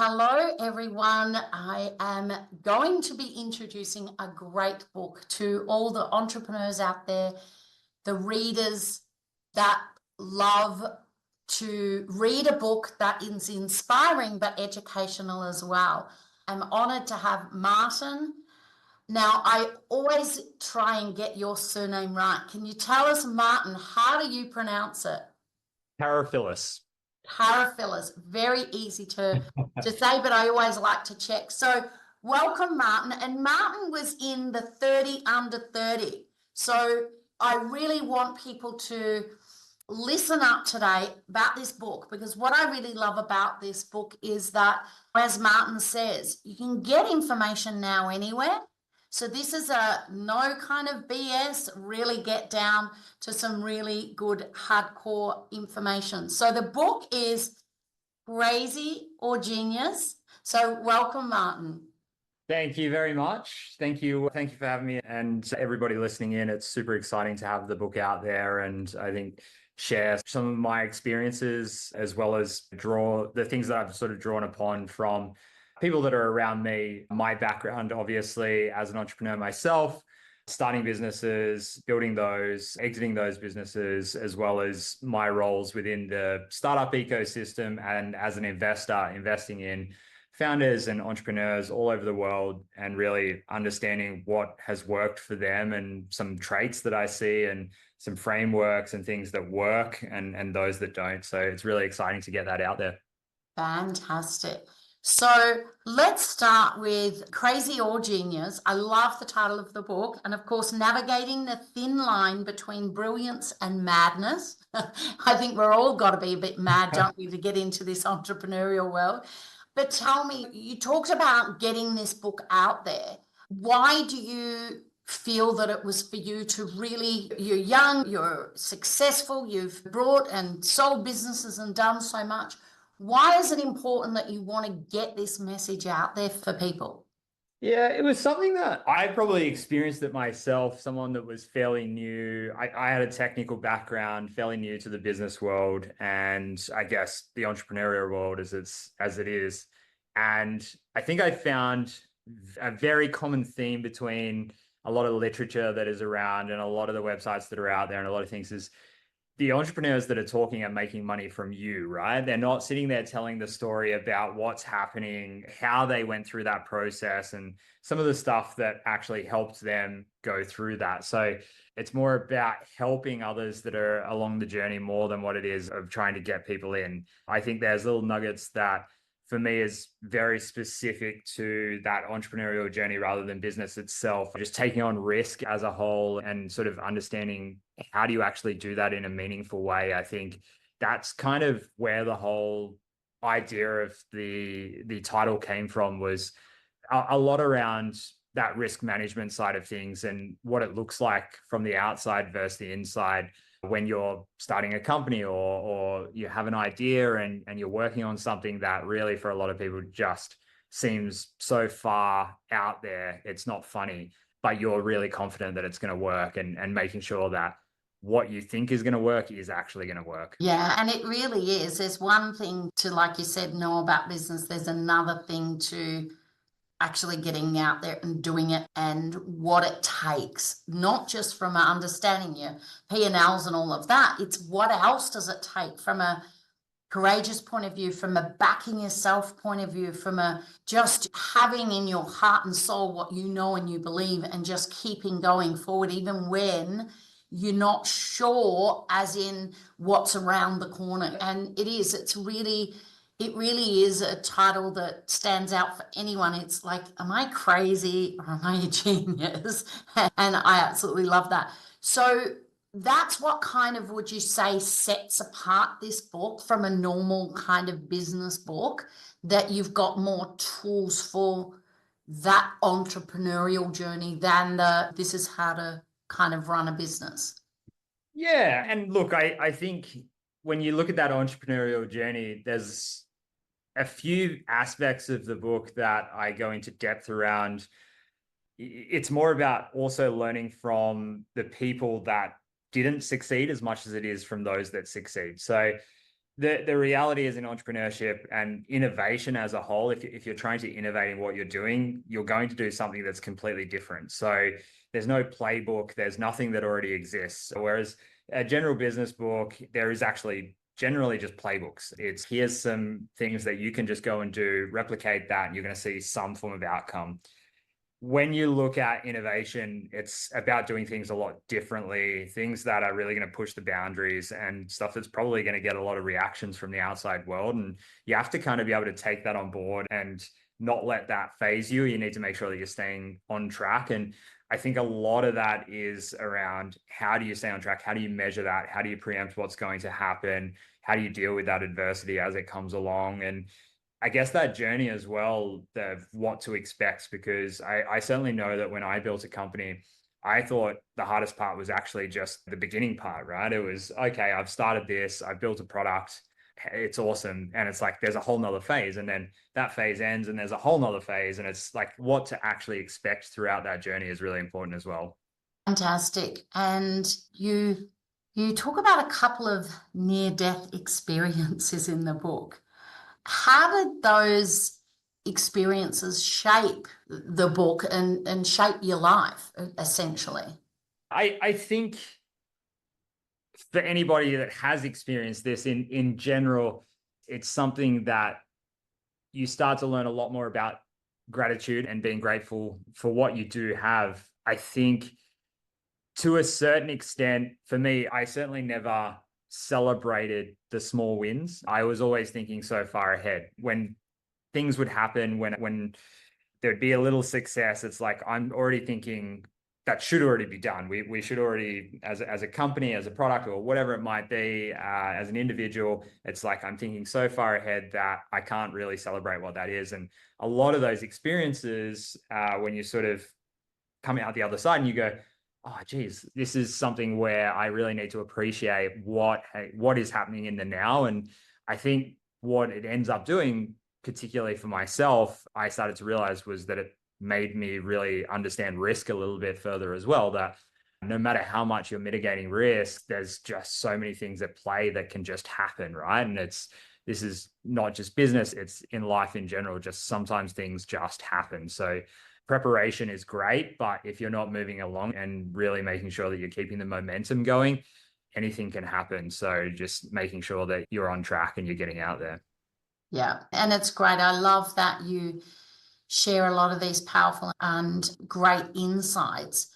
Hello, everyone. I am going to be introducing a great book to all the entrepreneurs out there, the readers that love to read a book that is inspiring but educational as well. I'm honored to have Martin. Now, I always try and get your surname right. Can you tell us, Martin, how do you pronounce it? Paraphilus. Paraphilus, very easy to say, but I always like to check. So welcome, Martin. And Martin was in the 30 under 30. So I really want people to listen up today about this book, because what I really love about this book is that, as Martin says, you can get information now anywhere. So this is a no kind of BS, really get down to some really good hardcore information. So the book is Crazy or Genius. So welcome, Martin. Thank you very much. Thank you. Thank you for having me and everybody listening in. It's super exciting to have the book out there, and I think share some of my experiences as well as draw the things that I've sort of drawn upon from people that are around me. My background, obviously, as an entrepreneur myself, starting businesses, building those, exiting those businesses, as well as my roles within the startup ecosystem and as an investor, investing in founders and entrepreneurs all over the world and really understanding what has worked for them and some traits that I see and some frameworks and things that work and those that don't. So it's really exciting to get that out there. Fantastic. So let's start with Crazy or Genius. I love the title of the book. And of course, navigating the thin line between brilliance and madness. I think we're all got to be a bit mad, don't we, to get into this entrepreneurial world. But tell me, you talked about getting this book out there. Why do you feel that it was for you to really, you're young, you're successful, you've brought and sold businesses and done so much. Why is it important that you want to get this message out there for people? Yeah, it was something that I probably experienced it myself, someone that was fairly new. I had a technical background, fairly new to the business world and I guess the entrepreneurial world as it is. And I think I found a very common theme between a lot of literature that is around and a lot of the websites that are out there and a lot of things is the entrepreneurs that are talking are making money from you, right? They're not sitting there telling the story about what's happening, how they went through that process, and some of the stuff that actually helped them go through that. So it's more about helping others that are along the journey more than what it is of trying to get people in. I think there's little nuggets that for me is very specific to that entrepreneurial journey rather than business itself. Just taking on risk as a whole and sort of understanding how do you actually do that in a meaningful way. I think that's kind of where the whole idea of the title came from, was a lot around that risk management side of things and what it looks like from the outside versus the inside when you're starting a company or you have an idea and you're working on something that really for a lot of people just seems so far out there. It's not funny, but you're really confident that it's going to work and making sure that what you think is going to work is actually going to work. Yeah, and it really is. There's one thing to, like you said, know about business. There's another thing to actually getting out there and doing it and what it takes, not just from understanding your P&Ls and all of that. It's what else does it take from a courageous point of view, from a backing yourself point of view, from a just having in your heart and soul what you know and you believe and just keeping going forward, even when you're not sure as in what's around the corner. And it really is a title that stands out for anyone. It's like, am I crazy or am I a genius? And I absolutely love that. So that's what kind of, would you say, sets apart this book from a normal kind of business book, that you've got more tools for that entrepreneurial journey than this is how to kind of run a business. Yeah. And look, I think when you look at that entrepreneurial journey, there's a few aspects of the book that I go into depth around. It's more about also learning from the people that didn't succeed as much as it is from those that succeed. So the reality is in entrepreneurship and innovation as a whole, if you're trying to innovate in what you're doing, you're going to do something that's completely different. So there's no playbook, there's nothing that already exists. Whereas a general business book, there is actually generally just playbooks. It's here's some things that you can just go and do, replicate that, and you're going to see some form of outcome. When you look at innovation, it's about doing things a lot differently, things that are really going to push the boundaries and stuff that's probably going to get a lot of reactions from the outside world. And you have to kind of be able to take that on board and not let that phase you. You need to make sure that you're staying on track. And I think a lot of that is around how do you stay on track? How do you measure that? How do you preempt what's going to happen? How do you deal with that adversity as it comes along? And I guess that journey as well, of what to expect, because I certainly know that when I built a company, I thought the hardest part was actually just the beginning part, right? It was, okay, I've started this, I've built a product, it's awesome. And it's like, there's a whole nother phase. And then that phase ends and there's a whole nother phase. And it's like, what to actually expect throughout that journey is really important as well. Fantastic. And you talk about a couple of near-death experiences in the book. How did those experiences shape the book and shape your life, essentially? I think for anybody that has experienced this in general, it's something that you start to learn a lot more about gratitude and being grateful for what you do have. I think to a certain extent, for me, I certainly never celebrated the small wins. I was always thinking so far ahead. When things would happen, when there'd be a little success, it's like I'm already thinking that should already be done. We should already, as a company, as a product, or whatever it might be, as an individual, it's like I'm thinking so far ahead that I can't really celebrate what that is. And a lot of those experiences, when you sort of come out the other side and you go, oh, geez, this is something where I really need to appreciate what is happening in the now. And I think what it ends up doing, particularly for myself, I started to realize was that it made me really understand risk a little bit further as well, that no matter how much you're mitigating risk, there's just so many things at play that can just happen, right? And this is not just business, it's in life in general, just sometimes things just happen. So preparation is great, but if you're not moving along and really making sure that you're keeping the momentum going, anything can happen. So just making sure that you're on track and you're getting out there. Yeah, and it's great. I love that you share a lot of these powerful and great insights.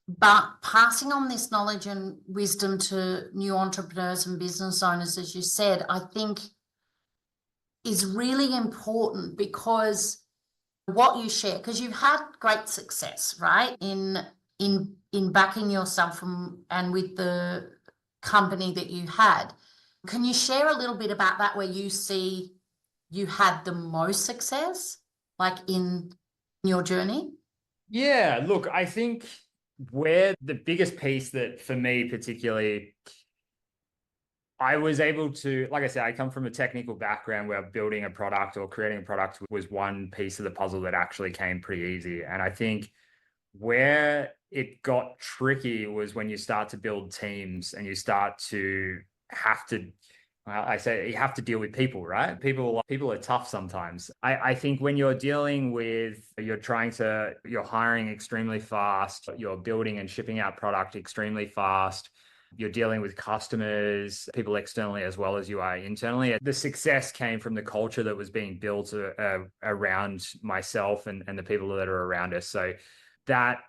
But passing on this knowledge and wisdom to new entrepreneurs and business owners, as you said, I think is really important, because what you share, because you've had great success, right, in backing yourself and with the company that you had. Can you share a little bit about that, where you see you had the most success, like in your journey? Yeah, look, I think where the biggest piece that for me particularly, I was able to, like I said, I come from a technical background where building a product or creating a product was one piece of the puzzle that actually came pretty easy. And I think where it got tricky was when you start to build teams and you start to have to, well, I say you have to deal with people, right? People are tough sometimes. I think when you're dealing with, you're hiring extremely fast, you're building and shipping out product extremely fast, you're dealing with customers, people externally as well as you are internally. The success came from the culture that was being built around myself and the people that are around us. So that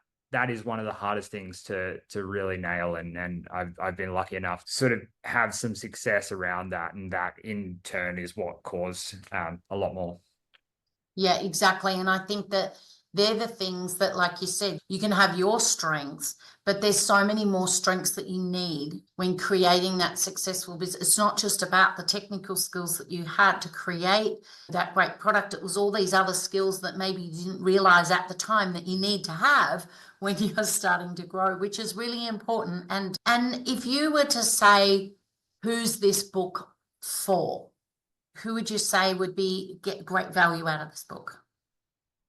is one of the hardest things to really nail. And I've been lucky enough to sort of have some success around that. And that in turn is what caused a lot more. Yeah, exactly. And I think that they're the things that, like you said, you can have your strengths, but there's so many more strengths that you need when creating that successful business. It's not just about the technical skills that you had to create that great product. It was all these other skills that maybe you didn't realize at the time that you need to have when you're starting to grow, which is really important. And if you were to say, who's this book for? Who would you say would get great value out of this book?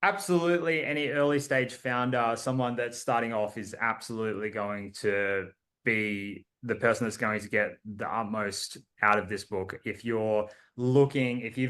Absolutely. Any early stage founder, someone that's starting off, is absolutely going to be the person that's going to get the utmost out of this book. If you've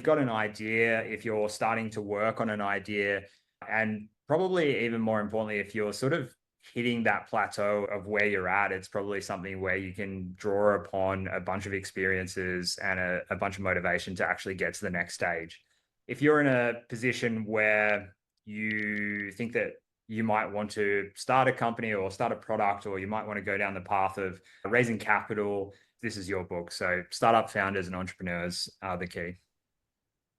got an idea, if you're starting to work on an idea, and probably even more importantly, if you're sort of hitting that plateau of where you're at, it's probably something where you can draw upon a bunch of experiences and a bunch of motivation to actually get to the next stage. If you're in a position where you think that you might want to start a company or start a product, or you might want to go down the path of raising capital, this is your book. So startup founders and entrepreneurs are the key.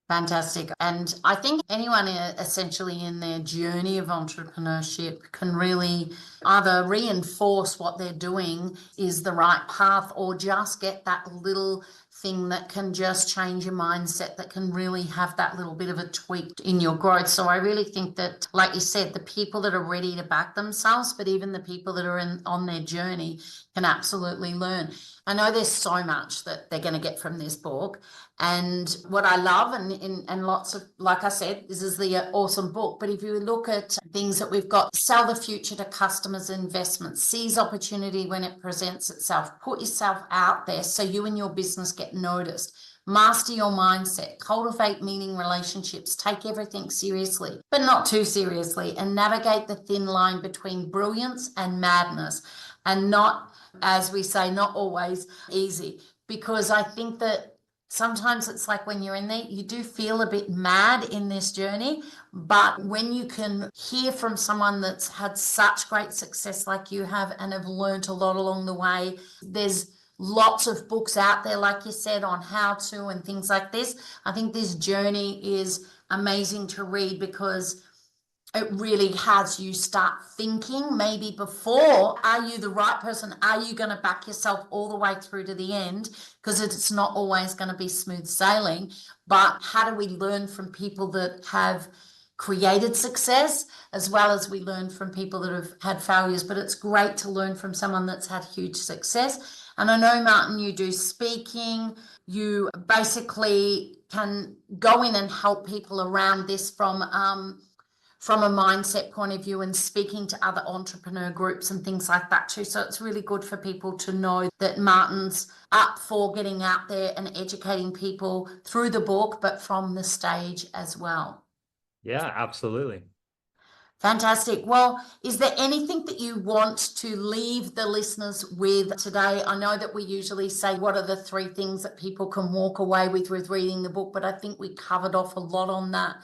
Fantastic. And I think anyone essentially in their journey of entrepreneurship can really either reinforce what they're doing is the right path, or just get that little thing that can just change your mindset, that can really have that little bit of a tweak in your growth. So I really think that, like you said, the people that are ready to back themselves, but even the people that are on their journey can absolutely learn. I know there's so much that they're going to get from this book. And what I love, and lots of, like I said, this is the awesome book. But if you look at things that we've got, sell the future to customers, investments, seize opportunity when it presents itself, put yourself out there so you and your business get noticed, master your mindset, cultivate meaning relationships, take everything seriously, but not too seriously, and navigate the thin line between brilliance and madness. And not, as we say, not always easy, because I think that sometimes it's like when you're in there, you do feel a bit mad in this journey, but when you can hear from someone that's had such great success like you have and have learned a lot along the way, there's lots of books out there, like you said, on how to and things like this. I think this journey is amazing to read, because it really has you start thinking maybe before, are you the right person? Are you going to back yourself all the way through to the end? Because it's not always going to be smooth sailing, but how do we learn from people that have created success, as well as we learn from people that have had failures? But it's great to learn from someone that's had huge success. And I know, Martin, you do speaking, you basically can go in and help people around this from a mindset point of view, and speaking to other entrepreneur groups and things like that too. So it's really good for people to know that Martin's up for getting out there and educating people through the book, but from the stage as well. Yeah, absolutely. Fantastic. Well, is there anything that you want to leave the listeners with today? I know that we usually say, what are the 3 things that people can walk away with reading the book, but I think we covered off a lot on that.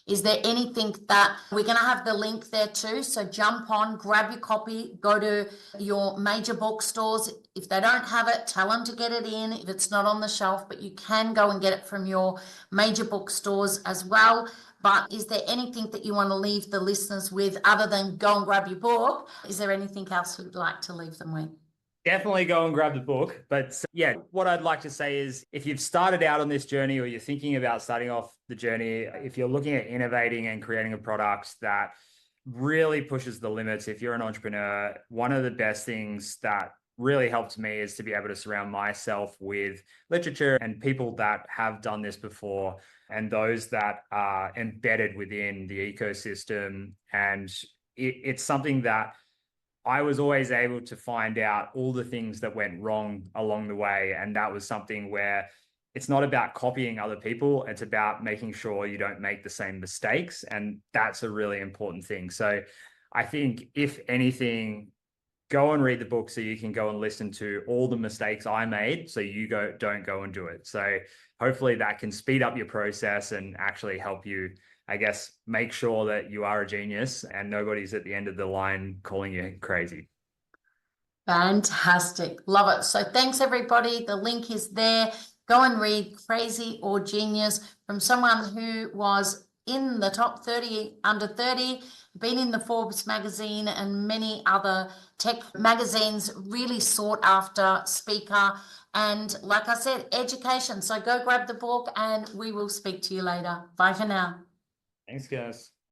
Is there anything that we're going to have the link there too? So jump on, grab your copy, go to your major bookstores. If they don't have it, tell them to get it in if it's not on the shelf, but you can go and get it from your major bookstores as well. But is there anything that you want to leave the listeners with other than go and grab your book? Is there anything else you'd like to leave them with? Definitely go and grab the book. But yeah, what I'd like to say is, if you've started out on this journey, or you're thinking about starting off the journey, if you're looking at innovating and creating a product that really pushes the limits, if you're an entrepreneur, one of the best things that really helped me is to be able to surround myself with literature and people that have done this before, and those that are embedded within the ecosystem. And it's something that I was always able to find out all the things that went wrong along the way. And that was something where it's not about copying other people. It's about making sure you don't make the same mistakes. And that's a really important thing. So I think, if anything, go and read the book so you can go and listen to all the mistakes I made, so you don't go and do it. So hopefully that can speed up your process and actually help you, I guess, make sure that you are a genius and nobody's at the end of the line calling you crazy. Fantastic. Love it. So thanks, everybody. The link is there. Go and read Crazy or Genius from someone who was in the top 30 under 30, been in the Forbes magazine and many other tech magazines, really sought after speaker. And like I said, education. So go grab the book, and we will speak to you later. Bye for now. Thanks, guys.